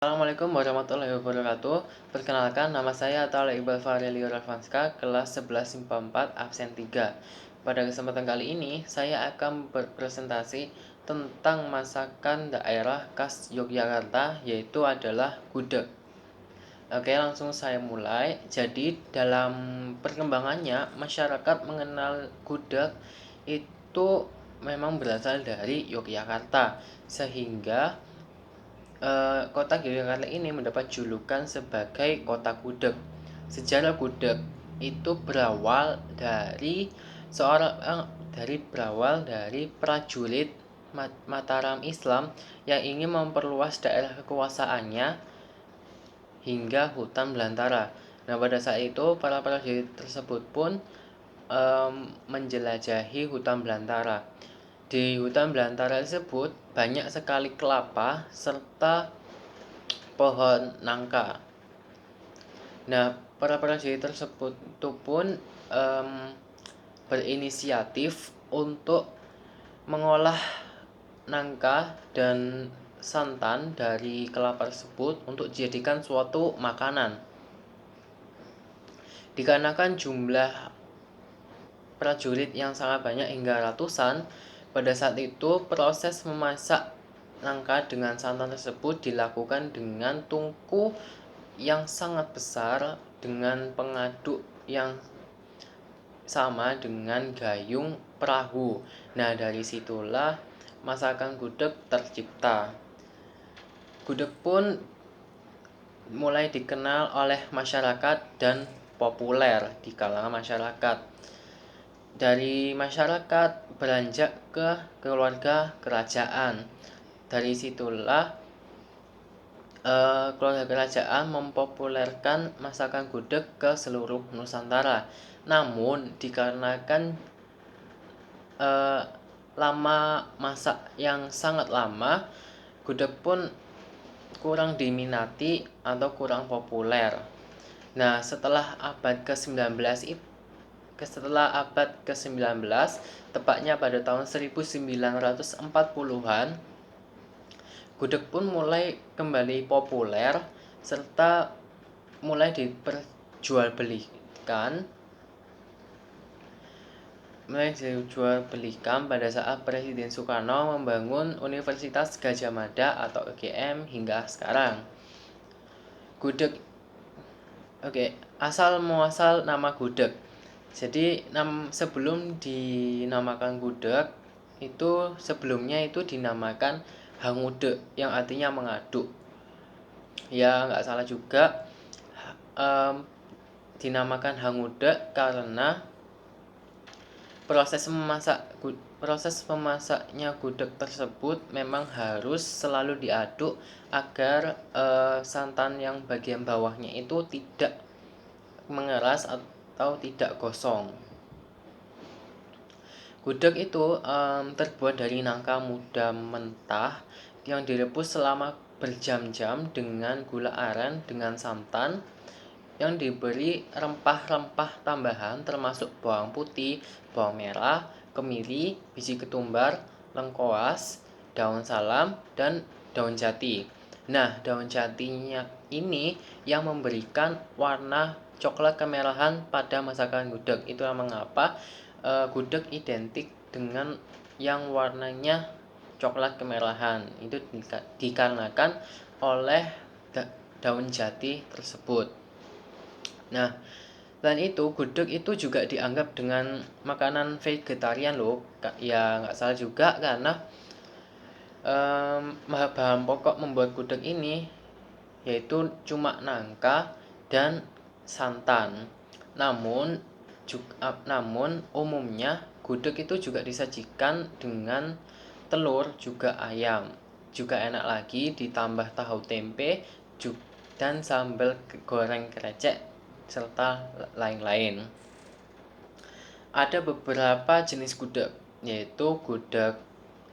Assalamualaikum warahmatullahi wabarakatuh. Perkenalkan, nama saya Atala Iqbal Farelio Ravanska, kelas 11 MIPA 4, absen 3. Pada kesempatan kali ini, saya akan berpresentasi tentang masakan daerah khas Yogyakarta, yaitu adalah gudeg. Oke, langsung saya mulai. Jadi, dalam perkembangannya, masyarakat mengenal gudeg itu memang berasal dari Yogyakarta, sehingga kota Yogyakarta ini mendapat julukan sebagai kota gudeg. Sejarah gudeg itu berawal dari prajurit Mataram Islam yang ingin memperluas daerah kekuasaannya hingga hutan belantara. Nah, pada saat itu para prajurit tersebut pun menjelajahi hutan belantara. Di hutan belantara tersebut banyak sekali kelapa serta pohon nangka. Nah, para prajurit tersebut itu pun berinisiatif untuk mengolah nangka dan santan dari kelapa tersebut untuk dijadikan suatu makanan. Dikarenakan jumlah prajurit yang sangat banyak hingga ratusan, pada saat itu proses memasak nangka dengan santan tersebut dilakukan dengan tungku yang sangat besar dengan pengaduk yang sama dengan gayung perahu. Nah, dari situlah masakan gudeg tercipta. Gudeg pun mulai dikenal oleh masyarakat dan populer di kalangan masyarakat. Dari masyarakat beranjak ke keluarga kerajaan. Dari situlah keluarga kerajaan mempopulerkan masakan gudeg ke seluruh Nusantara. Namun dikarenakan lama masak yang sangat lama, gudeg pun kurang diminati atau kurang populer. Nah, setelah abad ke-19, tepatnya pada tahun 1940-an, gudeg pun mulai kembali populer serta mulai dijualbelikan pada saat Presiden Soekarno membangun Universitas Gadjah Mada atau UGM hingga sekarang. Gudeg, asal muasal nama gudeg. Jadi sebelum dinamakan gudeg itu sebelumnya itu dinamakan hangudeg yang artinya mengaduk. Ya, nggak salah juga dinamakan hangudeg karena proses memasaknya gudeg tersebut memang harus selalu diaduk agar santan yang bagian bawahnya itu tidak mengeras atau tidak gosong. Gudeg itu terbuat dari nangka muda mentah yang direbus selama berjam-jam dengan gula aren dengan santan yang diberi rempah-rempah tambahan termasuk bawang putih, bawang merah, kemiri, biji ketumbar, lengkoas, daun salam, dan daun jati. Nah, daun jatinya ini yang memberikan warna coklat kemerahan pada masakan gudeg. Itulah mengapa gudeg identik dengan yang warnanya coklat kemerahan. Itu dikarenakan oleh daun jati tersebut. Nah, selain itu gudeg itu juga dianggap dengan makanan vegetarian loh. Ya nggak salah juga karena bahan pokok membuat gudeg ini yaitu cuma nangka dan santan. Namun umumnya gudeg itu juga disajikan dengan telur juga ayam. Juga enak lagi ditambah tahu tempe dan sambal goreng krecek serta lain-lain. Ada beberapa jenis gudeg, yaitu gudeg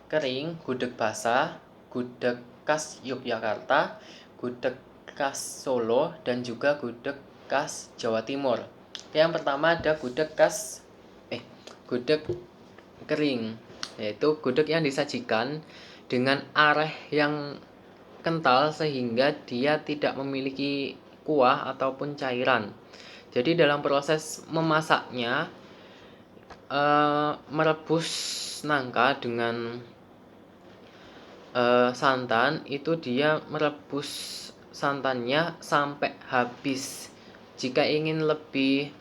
kering, gudeg basah, gudeg khas Yogyakarta, gudeg khas Solo, dan juga gudeg khas Jawa Timur. Yang pertama ada gudeg kering, yaitu gudeg yang disajikan dengan areh yang kental sehingga dia tidak memiliki kuah ataupun cairan. Jadi dalam proses memasaknya, merebus nangka dengan santan itu dia merebus santannya sampai habis. Jika ingin lebih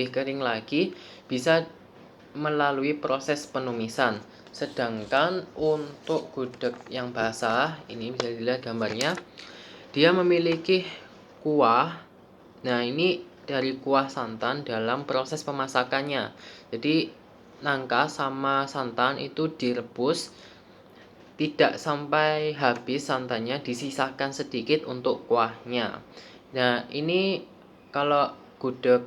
kering lagi, bisa melalui proses penumisan. Sedangkan untuk gudeg yang basah, ini bisa dilihat gambarnya, dia memiliki kuah. Nah, ini dari kuah santan dalam proses pemasakannya. Jadi nangka sama santan itu direbus tidak sampai habis santannya, disisakan sedikit untuk kuahnya. Nah, ini kalau gudeg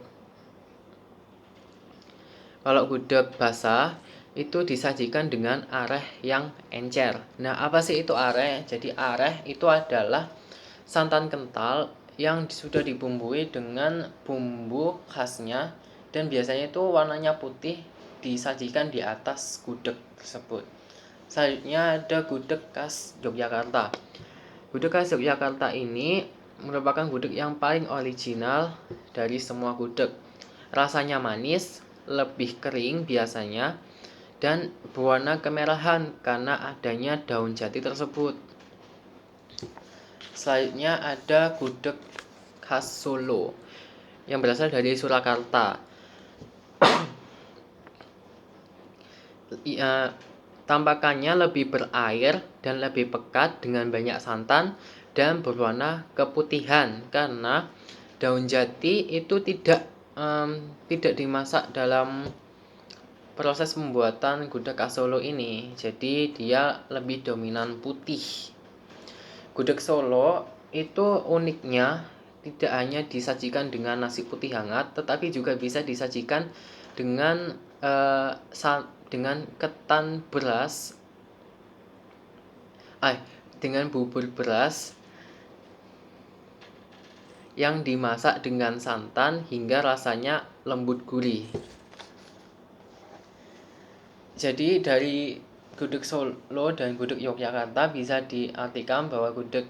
basah itu disajikan dengan areh yang encer. Nah, apa sih itu areh? Jadi areh itu adalah santan kental yang sudah dibumbui dengan bumbu khasnya dan biasanya itu warnanya putih, disajikan di atas gudeg tersebut. Selanjutnya ada gudeg khas Yogyakarta. Gudeg khas Yogyakarta ini merupakan gudeg yang paling original dari semua gudeg. Rasanya manis, lebih kering biasanya, dan berwarna kemerahan karena adanya daun jati tersebut. Selanjutnya ada gudeg khas Solo yang berasal dari Surakarta. Tampakannya lebih berair dan lebih pekat dengan banyak santan dan berwarna keputihan karena daun jati itu tidak dimasak dalam proses pembuatan gudeg khas Solo ini. Jadi dia lebih dominan putih. Gudeg Solo itu uniknya tidak hanya disajikan dengan nasi putih hangat, tetapi juga bisa disajikan dengan ketan beras, dengan bubur beras yang dimasak dengan santan hingga rasanya lembut gurih. Jadi dari gudeg Solo dan gudeg Yogyakarta bisa diartikan bahwa gudeg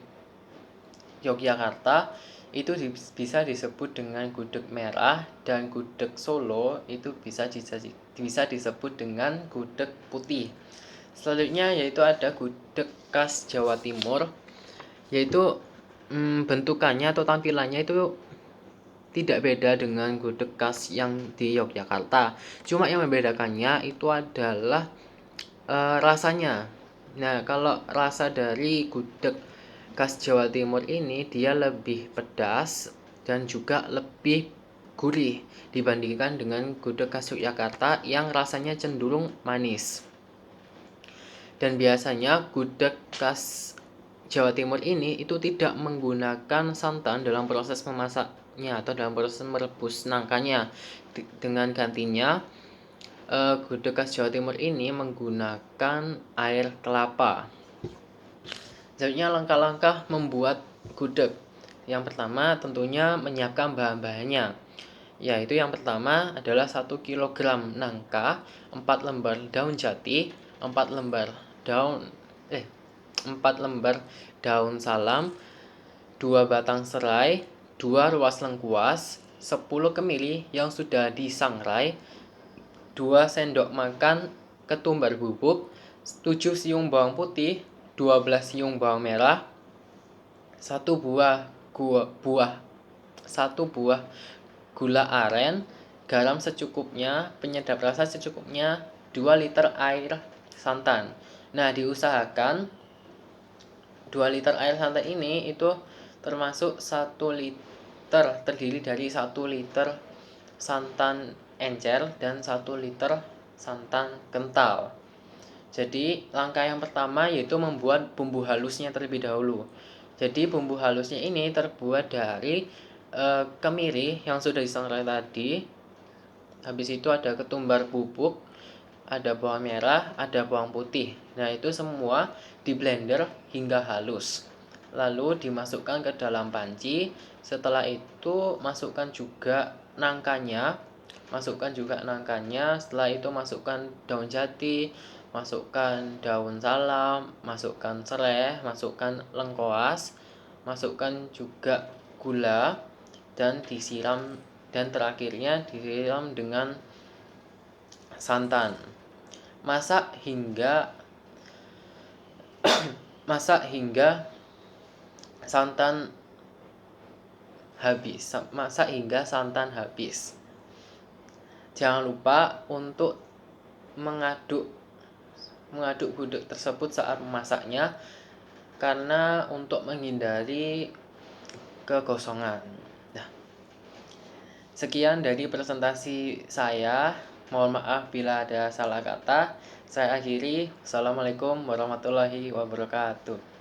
Yogyakarta itu bisa disebut dengan gudeg merah dan gudeg Solo itu bisa disebut dengan gudeg putih. Selanjutnya yaitu ada gudeg khas Jawa Timur, yaitu bentukannya atau tampilannya itu tidak beda dengan gudeg khas yang di Yogyakarta. Cuma yang membedakannya itu adalah rasanya. Nah, kalau rasa dari gudeg khas Jawa Timur ini dia lebih pedas dan juga lebih gurih dibandingkan dengan gudeg khas Yogyakarta yang rasanya cenderung manis. Dan biasanya gudeg khas Jawa Timur ini itu tidak menggunakan santan dalam proses memasaknya atau dalam proses merebus nangkanya. Dengan gantinya gudeg khas Jawa Timur ini menggunakan air kelapa. Selanjutnya langkah-langkah membuat gudeg. Yang pertama tentunya menyiapkan bahan-bahannya. Yaitu yang pertama adalah 1 kg nangka, 4 lembar daun jati, 4 lembar daun salam, 2 batang serai, 2 ruas lengkuas, 10 kemiri yang sudah disangrai, 2 sendok makan ketumbar bubuk, 7 siung bawang putih, 12 siung bawang merah, 1 buah gula aren, garam secukupnya, penyedap rasa secukupnya, 2 liter air santan. Nah, diusahakan 2 liter air santan ini itu termasuk 1 liter, terdiri dari 1 liter santan encer dan 1 liter santan kental. Jadi langkah yang pertama yaitu membuat bumbu halusnya terlebih dahulu. Jadi bumbu halusnya ini terbuat dari kemiri yang sudah disangrai tadi. Habis itu ada ketumbar bubuk, ada bawang merah, ada bawang putih. Nah, itu semua di blender hingga halus. Lalu dimasukkan ke dalam panci. Setelah itu masukkan juga nangkanya. Setelah itu masukkan daun jati, masukkan daun salam, masukkan serai, masukkan lengkoas, masukkan juga gula, dan disiram, dan terakhirnya disiram dengan santan. Masak hingga santan habis. Jangan lupa untuk mengaduk gudeg tersebut saat memasaknya, karena untuk menghindari kegosongan. Nah, sekian dari presentasi saya. Mohon maaf bila ada salah kata. Saya akhiri. Assalamualaikum warahmatullahi wabarakatuh.